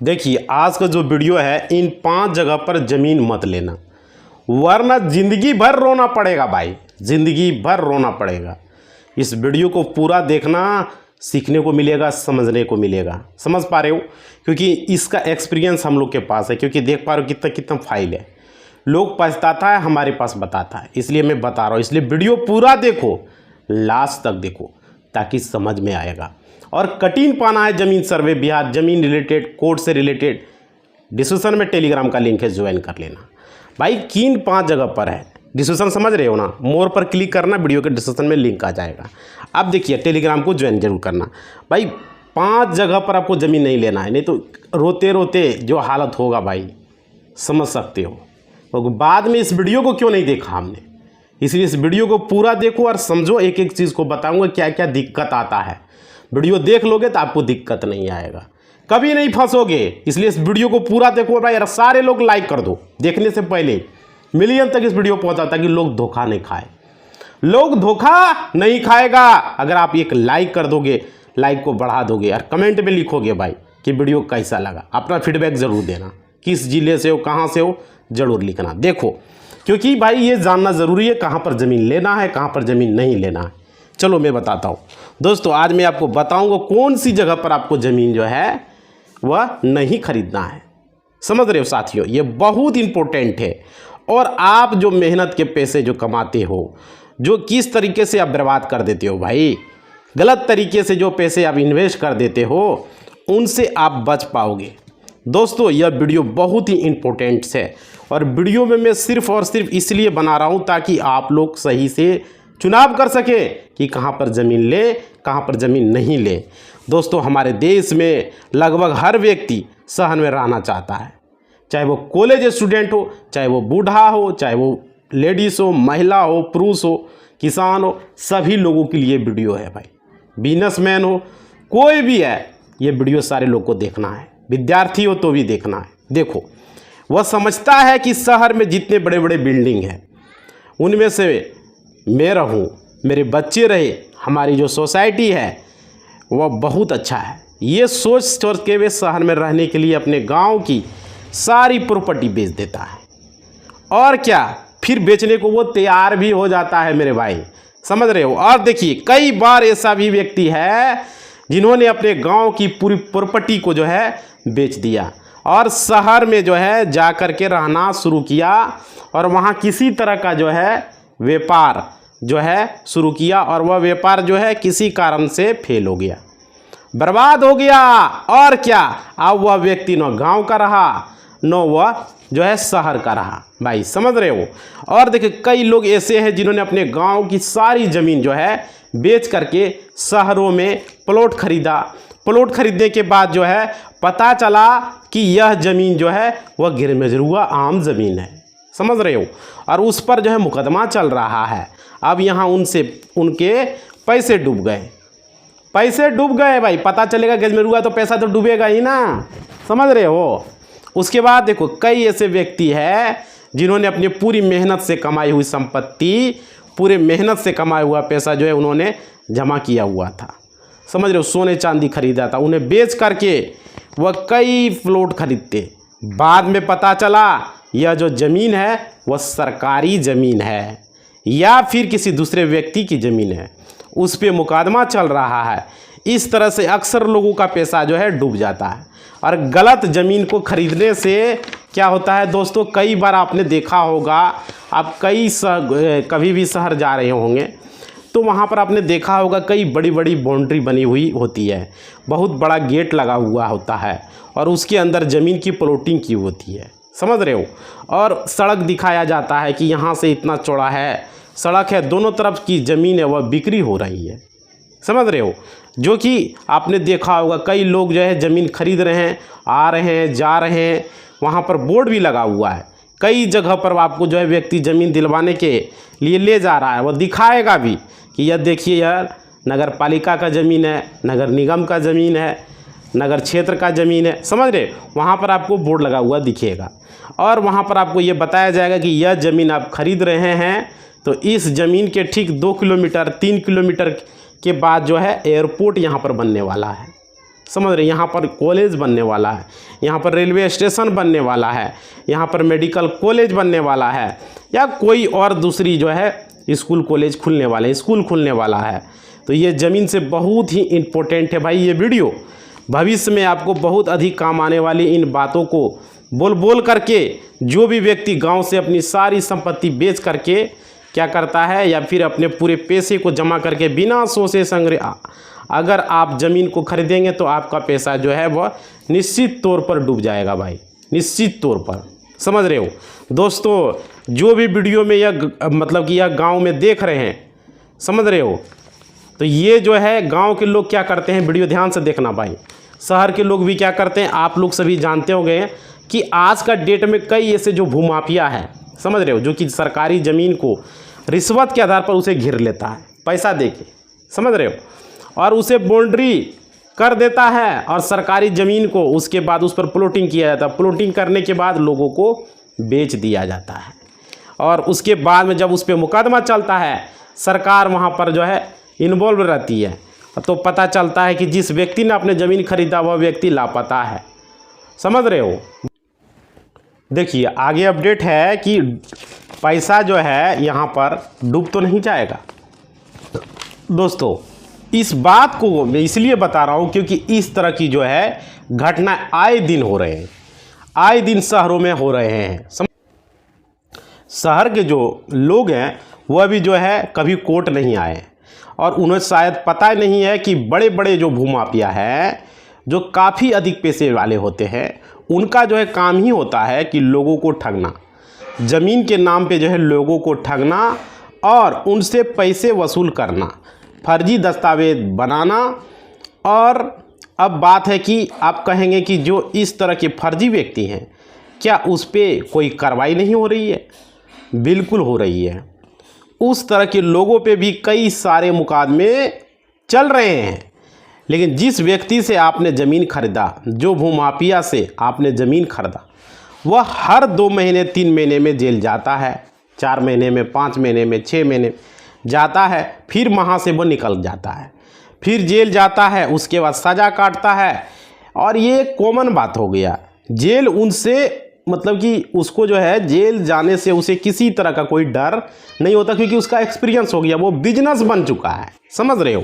देखिए आज का जो वीडियो है, इन 5 जगह पर ज़मीन मत लेना, वरना ज़िंदगी भर रोना पड़ेगा भाई, ज़िंदगी भर रोना पड़ेगा। इस वीडियो को पूरा देखना, सीखने को मिलेगा, समझने को मिलेगा। समझ पा रहे हो? क्योंकि इसका एक्सपीरियंस हम लोग के पास है, क्योंकि देख पा रहे हो कितना कितना फाइल है। लोग पछताता है, हमारे पास बताता है, इसलिए मैं बता रहा हूँ। इसलिए वीडियो पूरा देखो, लास्ट तक देखो, ताकि समझ में आएगा। और कठिन पाना है ज़मीन सर्वे बिहार, ज़मीन रिलेटेड, कोर्ट से रिलेटेड, डिस्क्रिप्शन में टेलीग्राम का लिंक है, ज्वाइन कर लेना भाई। किन 5 जगह पर है डिस्क्रिप्शन, समझ रहे हो ना? मोर पर क्लिक करना, वीडियो के डिस्क्रिप्शन में लिंक आ जाएगा। अब देखिए, टेलीग्राम को ज्वाइन जरूर करना भाई। 5 जगह पर आपको ज़मीन नहीं लेना है, नहीं तो रोते रोते जो हालत होगा भाई, समझ सकते हो। तो बाद में इस वीडियो को क्यों नहीं देखा हमने, इसलिए इस वीडियो को पूरा देखो और समझो। एक एक चीज़ को बताऊंगा क्या क्या दिक्कत आता है। वीडियो देख लोगे तो आपको दिक्कत नहीं आएगा, कभी नहीं फंसोगे। इसलिए इस वीडियो को पूरा देखो भाई। सारे लोग लाइक कर दो, देखने से पहले मिलियन तक इस वीडियो पहुंचा, ताकि लोग धोखा नहीं खाए। लोग धोखा नहीं खाएगा अगर आप एक लाइक कर दोगे, लाइक को बढ़ा दोगे और कमेंट में लिखोगे भाई कि वीडियो कैसा लगा। अपना फीडबैक ज़रूर देना, किस जिले से हो, कहाँ से हो, ज़रूर लिखना। देखो, क्योंकि भाई ये जानना ज़रूरी है कहाँ पर ज़मीन लेना है, कहाँ पर ज़मीन नहीं लेना है। चलो मैं बताता हूँ दोस्तों। आज मैं आपको बताऊँगा कौन सी जगह पर आपको ज़मीन जो है वह नहीं खरीदना है। समझ रहे हो साथियों? ये बहुत इम्पोर्टेंट है। और आप जो मेहनत के पैसे जो कमाते हो, जो किस तरीके से आप बर्बाद कर देते हो भाई, गलत तरीके से जो पैसे आप इन्वेस्ट कर देते हो, उनसे आप बच पाओगे। दोस्तों यह वीडियो बहुत ही इम्पोर्टेंट है, और वीडियो में मैं सिर्फ़ और सिर्फ इसलिए बना रहा हूँ ताकि आप लोग सही से चुनाव कर सके कि कहाँ पर ज़मीन ले, कहाँ पर ज़मीन नहीं ले। दोस्तों हमारे देश में लगभग हर व्यक्ति शहर में रहना चाहता है, चाहे वो कॉलेज स्टूडेंट हो, चाहे वो बूढ़ा हो, चाहे वो लेडीज़ हो, महिला हो, पुरुष हो, किसान हो, सभी लोगों के लिए वीडियो है भाई। बिजनेसमैन हो, कोई भी है, ये वीडियो सारे लोग को देखना है। विद्यार्थी हो तो भी देखना है। देखो, वह समझता है कि शहर में जितने बड़े बड़े बिल्डिंग हैं, उनमें से मैं रहूं, मेरे बच्चे रहे, हमारी जो सोसाइटी है वह बहुत अच्छा है। ये सोच के वे शहर में रहने के लिए अपने गांव की सारी प्रॉपर्टी बेच देता है। और क्या, फिर बेचने को वो तैयार भी हो जाता है मेरे भाई। समझ रहे हो? और देखिए, कई बार ऐसा भी व्यक्ति है जिन्होंने अपने गांव की पूरी प्रॉपर्टी को जो है बेच दिया और शहर में जो है जा कर के रहना शुरू किया, और वहाँ किसी तरह का जो है व्यापार जो है शुरू किया, और वह व्यापार जो है किसी कारण से फेल हो गया, बर्बाद हो गया। और क्या, अब वह व्यक्ति न गांव का रहा, न वह जो है शहर का रहा भाई। समझ रहे हो? और देखिए, कई लोग ऐसे हैं जिन्होंने अपने गांव की सारी ज़मीन जो है बेच करके शहरों में प्लॉट खरीदा। प्लॉट खरीदने के बाद जो है पता चला कि यह ज़मीन जो है वह गिरमजरूआ आम ज़मीन है। समझ रहे हो? और उस पर जो है मुकदमा चल रहा है। अब यहाँ उनके पैसे डूब गए, पैसे डूब गए भाई। पता चलेगा गिरमजरूआ तो पैसा तो डूबेगा ही ना। समझ रहे हो? उसके बाद देखो, कई ऐसे व्यक्ति हैं जिन्होंने अपनी पूरी मेहनत से कमाई हुई संपत्ति, पूरे मेहनत से कमाया हुआ पैसा जो है उन्होंने जमा किया हुआ था। समझ रहे हो? सोने चांदी खरीदा था, उन्हें बेच करके वह कई प्लॉट खरीदते। बाद में पता चला यह जो ज़मीन है वह सरकारी ज़मीन है या फिर किसी दूसरे व्यक्ति की ज़मीन है, उस पर मुकदमा चल रहा है। इस तरह से अक्सर लोगों का पैसा जो है डूब जाता है। और गलत ज़मीन को खरीदने से क्या होता है दोस्तों, कई बार आपने देखा होगा, आप कभी भी शहर जा रहे होंगे तो वहाँ पर आपने देखा होगा कई बड़ी बड़ी बाउंड्री बनी हुई होती है, बहुत बड़ा गेट लगा हुआ होता है, और उसके अंदर ज़मीन की प्लॉटिंग की होती है। समझ रहे हो? और सड़क दिखाया जाता है कि यहाँ से इतना चौड़ा है सड़क है, दोनों तरफ की ज़मीन है वह बिक्री हो रही है। समझ रहे हो? जो कि आपने देखा होगा, कई लोग जो है ज़मीन खरीद रहे हैं, आ रहे हैं, जा रहे हैं, वहाँ पर बोर्ड भी लगा हुआ है। कई जगह पर आपको जो है व्यक्ति ज़मीन दिलवाने के लिए ले जा रहा है, वह दिखाएगा भी कि यह देखिए यार, नगर पालिका का ज़मीन है, नगर निगम का ज़मीन है, नगर क्षेत्र का ज़मीन है। समझ रहे? वहाँ पर आपको बोर्ड लगा हुआ दिखेगा, और वहाँ पर आपको ये बताया जाएगा कि यह ज़मीन आप खरीद रहे हैं तो इस ज़मीन के ठीक 2 किलोमीटर 3 किलोमीटर के बाद जो है एयरपोर्ट यहाँ पर बनने वाला है। समझ रहे, यहाँ पर कॉलेज बनने वाला है, यहाँ पर रेलवे स्टेशन बनने वाला है, यहाँ पर मेडिकल कॉलेज बनने वाला है, या कोई और दूसरी जो है स्कूल कॉलेज खुलने वाले, स्कूल खुलने वाला है। तो ये ज़मीन से बहुत ही इम्पोर्टेंट है भाई ये वीडियो। भविष्य में आपको बहुत अधिक काम आने वाली इन बातों को बोल बोल करके जो भी व्यक्ति गांव से अपनी सारी संपत्ति बेच करके क्या करता है, या फिर अपने पूरे पैसे को जमा करके बिना सोचे समझे अगर आप ज़मीन को खरीदेंगे तो आपका पैसा जो है वह निश्चित तौर पर डूब जाएगा भाई, निश्चित तौर पर। समझ रहे हो दोस्तों, जो भी वीडियो में यह मतलब कि यह गांव में देख रहे हैं, समझ रहे हो, तो ये जो है गांव के लोग क्या करते हैं, वीडियो ध्यान से देखना भाई। शहर के लोग भी क्या करते हैं, आप लोग सभी जानते होंगे कि आज का डेट में कई ऐसे जो भूमाफिया है, समझ रहे हो, जो कि सरकारी ज़मीन को रिश्वत के आधार पर उसे घेर लेता है पैसा देके, समझ रहे हो, और उसे बाउंड्री कर देता है और सरकारी ज़मीन को उसके बाद उस पर प्लॉटिंग किया जाता है। प्लॉटिंग करने के बाद लोगों को बेच दिया जाता है और उसके बाद में जब उस पर मुकदमा चलता है, सरकार वहाँ पर जो है इन्वॉल्व रहती है, तो पता चलता है कि जिस व्यक्ति ने अपने ज़मीन खरीदा वह व्यक्ति लापता है। समझ रहे हो। देखिए आगे अपडेट है कि पैसा जो है यहाँ पर डूब तो नहीं जाएगा दोस्तों। इस बात को मैं इसलिए बता रहा हूँ क्योंकि इस तरह की जो है घटना आए दिन हो रहे हैं, आए दिन शहरों में हो रहे हैं। शहर के जो लोग हैं वह भी जो है कभी कोर्ट नहीं आए और उन्हें शायद पता नहीं है कि बड़े बड़े जो भूमाफिया हैं, जो काफ़ी अधिक पैसे वाले होते हैं, उनका जो है काम ही होता है कि लोगों को ठगना, ज़मीन के नाम पे जो है लोगों को ठगना और उनसे पैसे वसूल करना, फर्जी दस्तावेज बनाना। और अब बात है कि आप कहेंगे कि जो इस तरह के फर्जी व्यक्ति हैं, क्या उस पर कोई कार्रवाई नहीं हो रही है? बिल्कुल हो रही है। उस तरह के लोगों पे भी कई सारे मुकदमे चल रहे हैं। लेकिन जिस व्यक्ति से आपने ज़मीन खरीदा, जो भूमाफिया से आपने ज़मीन खरीदा, वह हर 2 महीने 3 महीने में जेल जाता है, 4 महीने में, 5 महीने में, 6 महीने जाता है, फिर वहाँ से वो निकल जाता है, फिर जेल जाता है, उसके बाद सज़ा काटता है। और ये कॉमन बात हो गया। जेल उनसे मतलब कि उसको जो है जेल जाने से उसे किसी तरह का कोई डर नहीं होता क्योंकि उसका एक्सपीरियंस हो गया, वो बिजनेस बन चुका है। समझ रहे हो।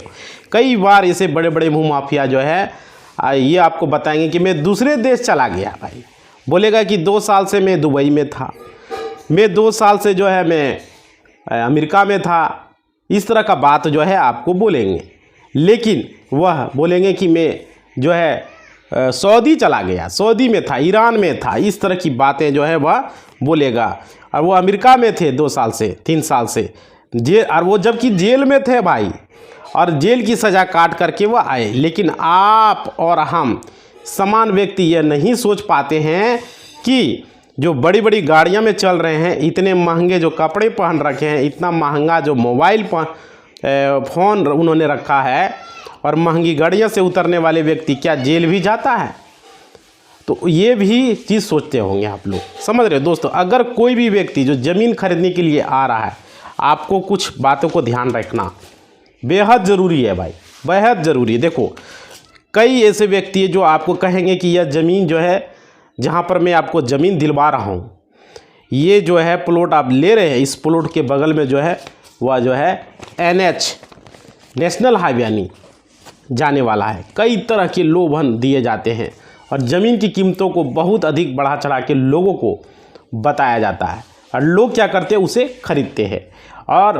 कई बार ऐसे बड़े बड़े भूमाफिया जो है ये आपको बताएंगे कि मैं दूसरे देश चला गया भाई, बोलेगा कि 2 साल से मैं दुबई में था, मैं 2 साल से जो है मैं अमेरिका में था, इस तरह का बात जो है आपको बोलेंगे। लेकिन वह बोलेंगे कि मैं जो है सऊदी चला गया, सऊदी में था, ईरान में था, इस तरह की बातें जो है वह बोलेगा। और वो अमेरिका में थे 2 साल से 3 साल से और वो जबकि जेल में थे भाई, और जेल की सज़ा काट करके वो आए। लेकिन आप और हम समान व्यक्ति ये नहीं सोच पाते हैं कि जो बड़ी बड़ी गाड़ियां में चल रहे हैं, इतने महंगे जो कपड़े पहन रखे हैं, इतना महंगा जो मोबाइल फ़ोन उन्होंने रखा है, और महंगी गाड़ियों से उतरने वाले व्यक्ति क्या जेल भी जाता है? तो ये भी चीज़ सोचते होंगे आप लोग। समझ रहे हो दोस्तों। अगर कोई भी व्यक्ति जो ज़मीन खरीदने के लिए आ रहा है, आपको कुछ बातों को ध्यान रखना बेहद ज़रूरी है भाई, बेहद ज़रूरी है। देखो कई ऐसे व्यक्ति हैं जो आपको कहेंगे कि यह ज़मीन जो है, जहाँ पर मैं आपको ज़मीन दिलवा रहा हूँ, ये जो है प्लॉट आप ले रहे हैं, इस प्लॉट के बगल में जो है वह जो है NH नेशनल हाईवे यानी जाने वाला है। कई तरह के लोभन दिए जाते हैं और ज़मीन की कीमतों को बहुत अधिक बढ़ा चढ़ा के लोगों को बताया जाता है, और लोग क्या करते हैं, उसे खरीदते हैं। और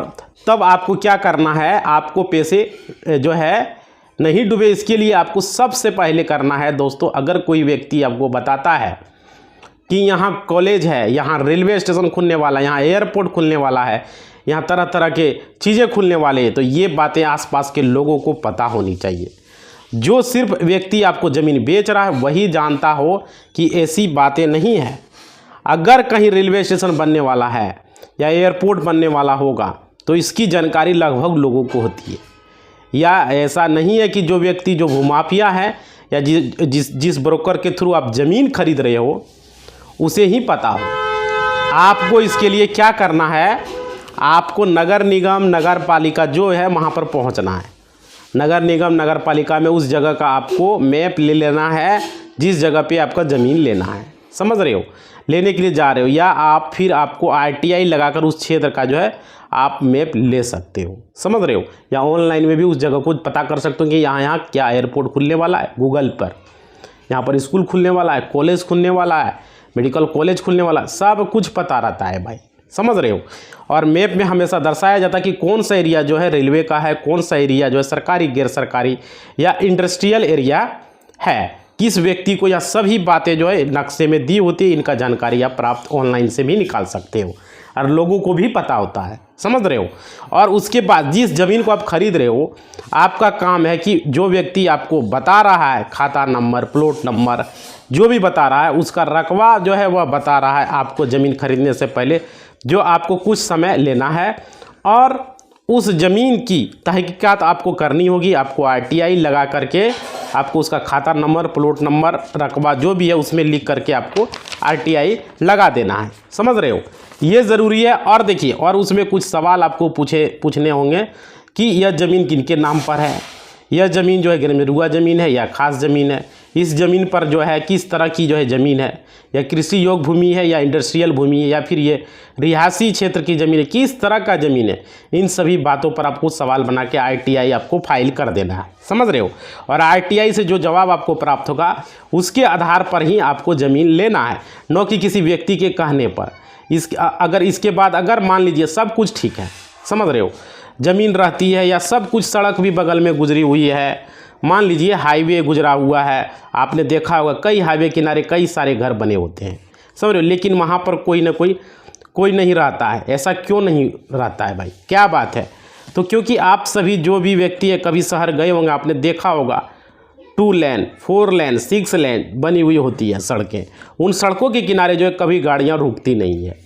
तब आपको क्या करना है, आपको पैसे जो है नहीं डूबे, इसके लिए आपको सबसे पहले करना है दोस्तों, अगर कोई व्यक्ति आपको बताता है कि यहाँ कॉलेज है, यहाँ रेलवे स्टेशन खुलने वाला है, यहाँ एयरपोर्ट खुलने वाला है, यहाँ तरह तरह के चीज़ें खुलने वाले हैं, तो ये बातें आसपास के लोगों को पता होनी चाहिए। जो सिर्फ व्यक्ति आपको ज़मीन बेच रहा है वही जानता हो कि ऐसी बातें नहीं है। अगर कहीं रेलवे स्टेशन बनने वाला है या एयरपोर्ट बनने वाला होगा तो इसकी जानकारी लगभग लोगों को होती है। या ऐसा नहीं है कि जो व्यक्ति जो भूमाफिया है या जिस ब्रोकर के थ्रू आप ज़मीन खरीद रहे हो उसे ही पता हो। आपको इसके लिए क्या करना है, आपको नगर निगम, नगर पालिका जो है वहाँ पर पहुँचना है। नगर निगम नगर पालिका में उस जगह का आपको मैप ले लेना है जिस जगह पे आपका ज़मीन लेना है, समझ रहे हो, लेने के लिए जा रहे हो, या आप फिर आपको RTI लगाकर उस क्षेत्र का जो है आप मैप ले सकते हो, समझ रहे हो, या ऑनलाइन में भी उस जगह को पता कर सकते हो कि यहाँ क्या एयरपोर्ट खुलने वाला है, गूगल पर यहाँ पर स्कूल खुलने वाला है, कॉलेज खुलने वाला है, मेडिकल कॉलेज खुलने वाला है, सब कुछ पता रहता है भाई, समझ रहे हो। और मैप में हमेशा दर्शाया जाता है कि कौन सा एरिया जो है रेलवे का है, कौन सा एरिया जो है सरकारी गैर सरकारी या इंडस्ट्रियल एरिया है, किस व्यक्ति को, या सभी बातें जो है नक्शे में दी होती है। इनका जानकारी आप प्राप्त ऑनलाइन से भी निकाल सकते हो और लोगों को भी पता होता है, समझ रहे हो। और उसके बाद जिस ज़मीन को आप खरीद रहे हो, आपका काम है कि जो व्यक्ति आपको बता रहा है, खाता नंबर, प्लॉट नंबर जो भी बता रहा है, उसका रकबा जो है वह बता रहा है आपको ज़मीन खरीदने से पहले, जो आपको कुछ समय लेना है और उस ज़मीन की तहकीकात आपको करनी होगी। आपको RTI लगा करके आपको उसका खाता नंबर, प्लॉट नंबर, रकबा जो भी है उसमें लिख करके आपको RTI लगा देना है, समझ रहे हो, ये ज़रूरी है। और देखिए, और उसमें कुछ सवाल आपको पूछने होंगे कि यह ज़मीन किनके नाम पर है, यह ज़मीन जो है गिरमिरुआ ज़मीन है या खास ज़मीन है, इस ज़मीन पर जो है किस तरह की जो है ज़मीन है, या कृषि योग्य भूमि है या इंडस्ट्रियल भूमि है, या फिर ये रिहायशी क्षेत्र की ज़मीन है, किस तरह का ज़मीन है। इन सभी बातों पर आपको सवाल बना के RTI आपको फाइल कर देना है, समझ रहे हो। और RTI से जो जवाब आपको प्राप्त होगा उसके आधार पर ही आपको ज़मीन लेना है, न कि किसी व्यक्ति के कहने पर। अगर इसके बाद अगर मान लीजिए सब कुछ ठीक है, समझ रहे हो, ज़मीन रहती है या सब कुछ, सड़क भी बगल में गुजरी हुई है, मान लीजिए हाईवे गुजरा हुआ है, आपने देखा होगा कई हाईवे किनारे कई सारे घर बने होते हैं, समझ रहे हो, लेकिन वहाँ पर कोई ना कोई नहीं रहता है। ऐसा क्यों नहीं रहता है भाई, क्या बात है? तो क्योंकि आप सभी जो भी व्यक्ति है कभी शहर गए होंगे, आपने देखा होगा 2 लेन 4 लेन 6 लेन बनी हुई होती है सड़कें, उन सड़कों के किनारे जो है कभी गाड़ियाँ रुकती नहीं है,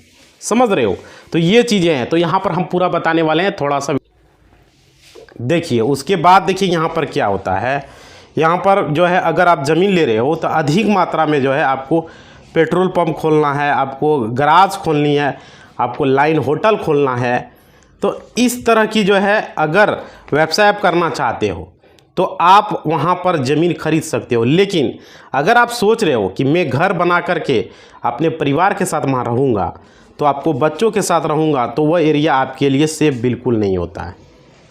समझ रहे हो। तो ये चीज़ें हैं, तो यहाँ पर हम पूरा बताने वाले हैं, थोड़ा सा देखिए। उसके बाद देखिए यहाँ पर क्या होता है, यहाँ पर जो है अगर आप ज़मीन ले रहे हो तो अधिक मात्रा में जो है आपको पेट्रोल पंप खोलना है, आपको गराज खोलनी है, आपको लाइन होटल खोलना है। तो इस तरह की जो है अगर व्यवसाय आप करना चाहते हो तो आप वहाँ पर ज़मीन खरीद सकते हो। लेकिन अगर आप सोच रहे हो कि मैं घर बना करके अपने परिवार के साथ वहाँ रहूँगा, तो आपको बच्चों के साथ रहूँगा, तो वह एरिया आपके लिए सेफ बिल्कुल नहीं होता है,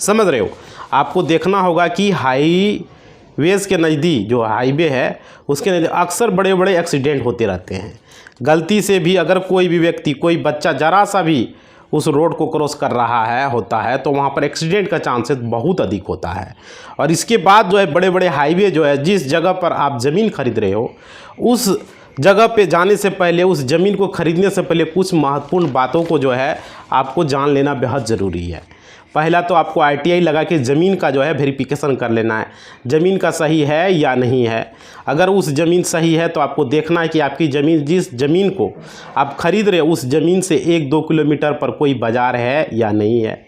समझ रहे हो। आपको देखना होगा कि हाईवेज़ के नज़दीक जो हाईवे है उसके नज़दीक अक्सर बड़े बड़े एक्सीडेंट होते रहते हैं। गलती से भी अगर कोई भी व्यक्ति, कोई बच्चा ज़रा सा भी उस रोड को क्रॉस कर रहा है होता है तो वहाँ पर एक्सीडेंट का चांसेस बहुत अधिक होता है। और इसके बाद जो है बड़े बड़े हाईवे जो है, जिस जगह पर आप ज़मीन खरीद रहे हो उस जगह पे जाने से पहले, उस ज़मीन को खरीदने से पहले कुछ महत्वपूर्ण बातों को जो है आपको जान लेना बेहद ज़रूरी है। पहला तो आपको RTI लगा के ज़मीन का जो है वेरिफिकेशन कर लेना है, ज़मीन का सही है या नहीं है। अगर उस ज़मीन सही है तो आपको देखना है कि आपकी ज़मीन, जिस ज़मीन को आप खरीद रहे हो उस ज़मीन से 1-2 किलोमीटर पर कोई बाज़ार है या नहीं है,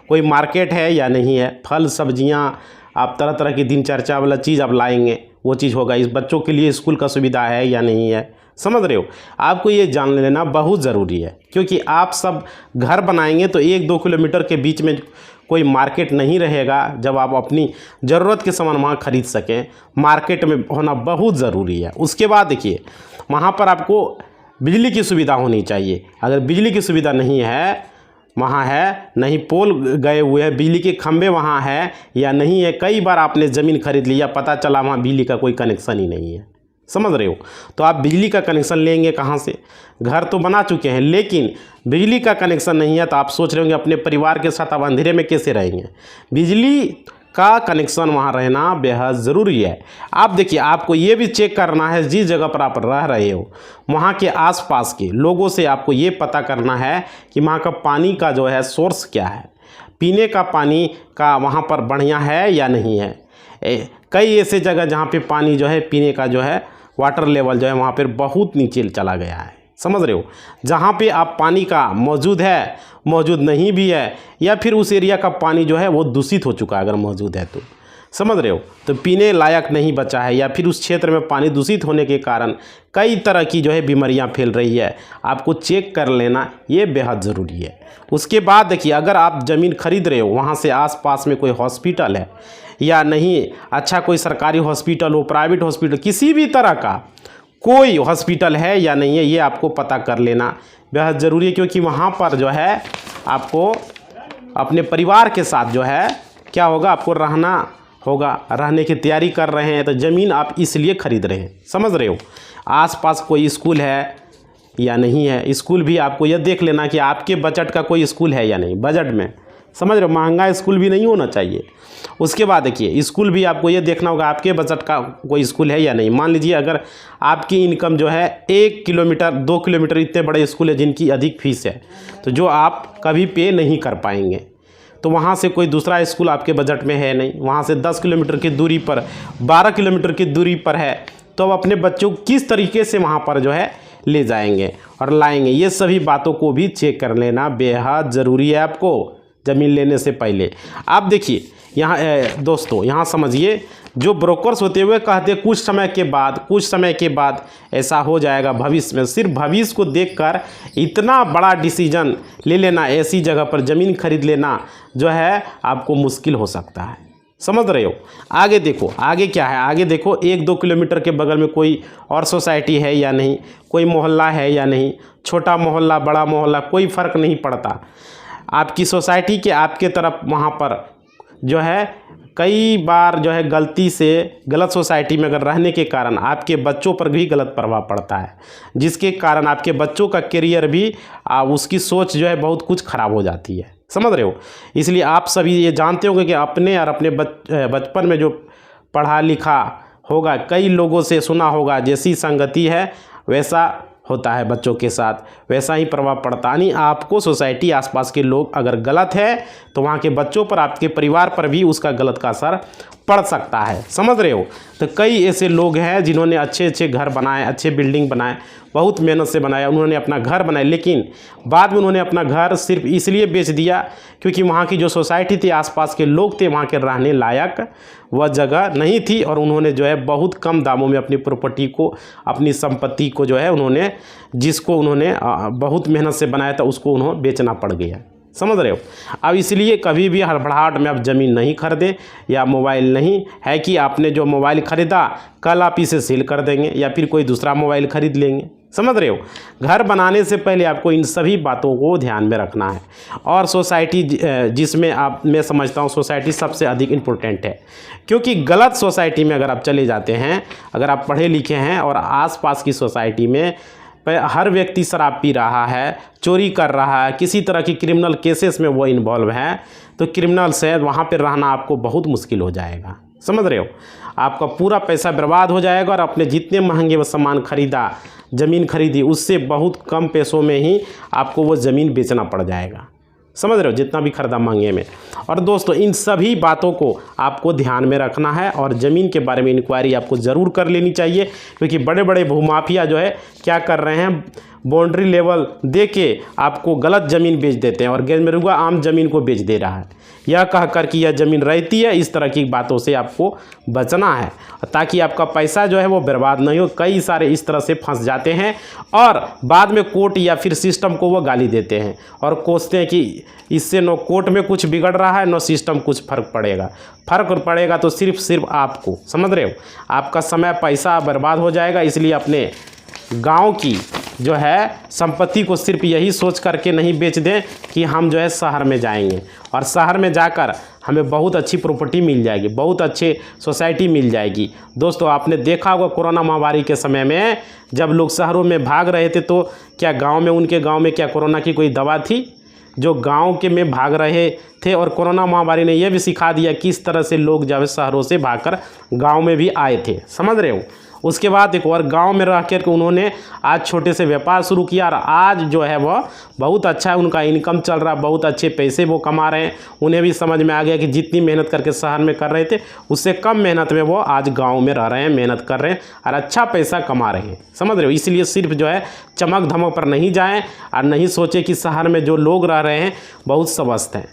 कोई मार्केट है या नहीं है, फल सब्जियां, आप तरह तरह की दिनचर्या वाला चीज़ आप लाएंगे वो चीज़ होगा, इस बच्चों के लिए स्कूल का सुविधा है या नहीं है, समझ रहे हो। आपको ये जान लेना बहुत ज़रूरी है, क्योंकि आप सब घर बनाएंगे तो 1-2 किलोमीटर के बीच में कोई मार्केट नहीं रहेगा। जब आप अपनी ज़रूरत के सामान वहाँ खरीद सकें, मार्केट में होना बहुत ज़रूरी है। उसके बाद देखिए, वहाँ पर आपको बिजली की सुविधा होनी चाहिए। अगर बिजली की सुविधा नहीं है, वहाँ है नहीं, पोल गए हुए हैं, बिजली के खंभे वहाँ है या नहीं है, कई बार आपने ज़मीन खरीद लिया, पता चला वहाँ बिजली का कोई कनेक्शन ही नहीं है, समझ रहे हो। तो आप बिजली का कनेक्शन लेंगे कहाँ से? घर तो बना चुके हैं लेकिन बिजली का कनेक्शन नहीं है, तो आप सोच रहे होंगे अपने परिवार के साथ आप अंधेरे में कैसे रहेंगे। बिजली का कनेक्शन वहाँ रहना बेहद ज़रूरी है। आप देखिए, आपको ये भी चेक करना है जिस जगह पर आप रह रहे हो वहाँ के आसपास के लोगों से आपको ये पता करना है कि वहाँ का पानी का जो है सोर्स क्या है, पीने का पानी का वहाँ पर बढ़िया है या नहीं है। कई ऐसे जगह जहाँ पे पानी जो है पीने का जो है वाटर लेवल जो है वहाँ पर बहुत नीचे चला गया है, समझ रहे हो। जहाँ पे आप पानी का मौजूद है, मौजूद नहीं भी है, या फिर उस एरिया का पानी जो है वो दूषित हो चुका है अगर मौजूद है समझ रहे हो। तो पीने लायक नहीं बचा है, या फिर उस क्षेत्र में पानी दूषित होने के कारण कई तरह की जो है बीमारियां फैल रही है। आपको चेक कर लेना ये बेहद ज़रूरी है। उसके बाद देखिए, अगर आप ज़मीन खरीद रहे हो, वहाँ से आसपास में कोई हॉस्पिटल है या नहीं, अच्छा कोई सरकारी हॉस्पिटल हो, प्राइवेट हॉस्पिटल, किसी भी तरह का कोई हॉस्पिटल है या नहीं है, ये आपको पता कर लेना बेहद ज़रूरी है। क्योंकि वहाँ पर जो है आपको अपने परिवार के साथ जो है क्या होगा, आपको रहना होगा, रहने की तैयारी कर रहे हैं, तो ज़मीन आप इसलिए ख़रीद रहे हैं। समझ रहे हो। आसपास कोई स्कूल है या नहीं है, स्कूल भी आपको यह देख लेना कि आपके बजट का कोई स्कूल है या नहीं, बजट में। समझ रहे हो, महंगा स्कूल भी नहीं होना चाहिए। उसके बाद देखिए, स्कूल भी आपको ये देखना होगा आपके बजट का कोई स्कूल है या नहीं। मान लीजिए अगर आपकी इनकम जो है 1 किलोमीटर 2 किलोमीटर, इतने बड़े स्कूल है जिनकी अधिक फीस है, तो जो आप कभी पे नहीं कर पाएंगे, तो वहाँ से कोई दूसरा स्कूल आपके बजट में है नहीं, वहाँ से 10 किलोमीटर की दूरी पर, 12 किलोमीटर की दूरी पर है, तो अब अपने बच्चों को किस तरीके से वहाँ पर जो है ले जाएंगे और लाएंगे, ये सभी बातों को भी चेक कर लेना बेहद ज़रूरी है आपको ज़मीन लेने से पहले। आप देखिए यहाँ दोस्तों, यहाँ समझिए, जो ब्रोकर्स होते हुए कहते कुछ समय के बाद ऐसा हो जाएगा भविष्य में, सिर्फ भविष्य को देखकर इतना बड़ा डिसीजन ले लेना, ऐसी जगह पर ज़मीन खरीद लेना जो है आपको मुश्किल हो सकता है। समझ रहे हो। आगे देखो, आगे क्या है, आगे देखो 1-2 किलोमीटर के बगल में कोई और सोसाइटी है या नहीं, कोई मोहल्ला है या नहीं, छोटा मोहल्ला बड़ा मोहल्ला कोई फ़र्क नहीं पड़ता। आपकी सोसाइटी के आपके तरफ वहाँ पर जो है कई बार जो है गलती से गलत सोसाइटी में अगर रहने के कारण आपके बच्चों पर भी गलत प्रभाव पड़ता है, जिसके कारण आपके बच्चों का करियर भी उसकी सोच जो है बहुत कुछ ख़राब हो जाती है। समझ रहे हो। इसलिए आप सभी ये जानते होंगे कि अपने और अपने बचपन में जो पढ़ा लिखा होगा, कई लोगों से सुना होगा, जैसी संगति है वैसा होता है बच्चों के साथ, वैसा ही प्रभाव पड़ता। नहीं, आपको सोसाइटी आसपास के लोग अगर गलत है तो वहाँ के बच्चों पर, आपके परिवार पर भी उसका गलत का असर पड़ सकता है। समझ रहे हो। तो कई ऐसे लोग हैं जिन्होंने अच्छे अच्छे घर बनाए, अच्छे बिल्डिंग बनाए, बहुत मेहनत से बनाया, उन्होंने अपना घर बनाया, लेकिन बाद में उन्होंने अपना घर सिर्फ इसलिए बेच दिया क्योंकि वहाँ की जो सोसाइटी थी, आसपास के लोग थे, वहाँ के रहने लायक वह जगह नहीं थी, और उन्होंने जो है बहुत कम दामों में अपनी प्रॉपर्टी को, अपनी संपत्ति को जो है उन्होंने, जिसको उन्होंने बहुत मेहनत से बनाया था, उसको उन्हें बेचना पड़ गया। समझ रहे हो। अब इसलिए कभी भी हड़बड़ाहट में आप ज़मीन नहीं खरीदें, या मोबाइल नहीं है कि आपने जो मोबाइल ख़रीदा कल आप इसे सेल कर देंगे या फिर कोई दूसरा मोबाइल ख़रीद लेंगे। समझ रहे हो। घर बनाने से पहले आपको इन सभी बातों को ध्यान में रखना है। और सोसाइटी जिसमें मैं समझता हूँ सोसाइटी सबसे अधिक इम्पोर्टेंट है, क्योंकि गलत सोसाइटी में अगर आप चले जाते हैं, अगर आप पढ़े लिखे हैं और आसपास की सोसाइटी में हर व्यक्ति शराब पी रहा है, चोरी कर रहा है, किसी तरह की क्रिमिनल केसेस में वो इन्वॉल्व है, तो क्रिमिनल से वहाँ पर रहना आपको बहुत मुश्किल हो जाएगा। समझ रहे हो। आपका पूरा पैसा बर्बाद हो जाएगा, और अपने जितने महंगे वो सामान खरीदा, ज़मीन खरीदी, उससे बहुत कम पैसों में ही आपको वो ज़मीन बेचना पड़ जाएगा। समझ रहे हो, जितना भी खरीदा महंगे में। और दोस्तों, इन सभी बातों को आपको ध्यान में रखना है, और ज़मीन के बारे में इंक्वायरी आपको ज़रूर कर लेनी चाहिए, क्योंकि बड़े बड़े भूमाफिया जो है क्या कर रहे हैं, बाउंड्री लेवल दे के आपको गलत ज़मीन बेच देते हैं, और गेरुआ आम ज़मीन को बेच दे रहा है, यह कहकर कि यह ज़मीन रहती है। इस तरह की बातों से आपको बचना है, ताकि आपका पैसा जो है वो बर्बाद नहीं हो। कई सारे इस तरह से फंस जाते हैं, और बाद में कोर्ट या फिर सिस्टम को वो गाली देते हैं, और कोसते हैं कि इससे न कोर्ट में कुछ बिगड़ रहा है, न सिस्टम कुछ फ़र्क पड़ेगा तो सिर्फ आपको। समझ रहे हो। आपका समय पैसा बर्बाद हो जाएगा। इसलिए अपने गांव की जो है संपत्ति को सिर्फ यही सोच करके नहीं बेच दें कि हम जो है शहर में जाएंगे, और शहर में जाकर हमें बहुत अच्छी प्रॉपर्टी मिल जाएगी, बहुत अच्छे सोसाइटी मिल जाएगी। दोस्तों, आपने देखा होगा कोरोना महामारी के समय में जब लोग शहरों में भाग रहे थे, तो क्या उनके गांव में क्या कोरोना की कोई दवा थी? जो गांव के में भाग रहे थे, और कोरोना महामारी ने यह भी सिखा दिया किस तरह से लोग जब शहरों से भागकर गाँव में भी आए थे। समझ रहे हो। उसके बाद एक और गांव में रह कर के उन्होंने आज छोटे से व्यापार शुरू किया, और आज जो है वह बहुत अच्छा उनका इनकम चल रहा, बहुत अच्छे पैसे वो कमा रहे हैं। उन्हें भी समझ में आ गया कि जितनी मेहनत करके शहर में कर रहे थे, उससे कम मेहनत में वो आज गांव में रह रहे हैं, मेहनत कर रहे हैं, और अच्छा पैसा कमा रहे हैं। समझ रहे हो। इसलिए सिर्फ जो है चमक धमक पर नहीं जाएँ, और नहीं सोचे कि शहर में जो लोग रह रहे हैं बहुत स्वस्थ हैं।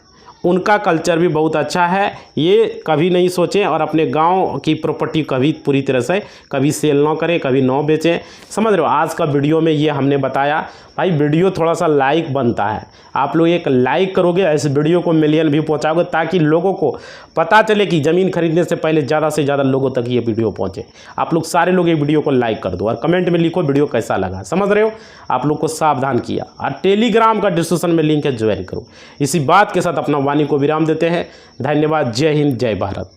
उनका कल्चर भी बहुत अच्छा है। ये कभी नहीं सोचें और अपने गांव की प्रॉपर्टी कभी पूरी तरह से कभी सेल ना करें, कभी ना बेचें। समझ रहे हो, आज का वीडियो में ये हमने बताया। भाई वीडियो थोड़ा सा लाइक बनता है, आप लोग एक लाइक करोगे, इस वीडियो को मिलियन भी पहुंचाओगे ताकि लोगों को पता चले कि ज़मीन खरीदने से पहले ज़्यादा से ज़्यादा लोगों तक ये वीडियो पहुंचे। आप लोग सारे लोग ये वीडियो को लाइक कर दो और कमेंट में लिखो वीडियो कैसा लगा। समझ रहे हो, आप लोग को सावधान किया। और टेलीग्राम का डिस्क्रिप्शन में लिंक है, ज्वाइन करो। इसी बात के साथ अपना वाणी को विराम देते हैं। धन्यवाद। जय हिंद, जय भारत।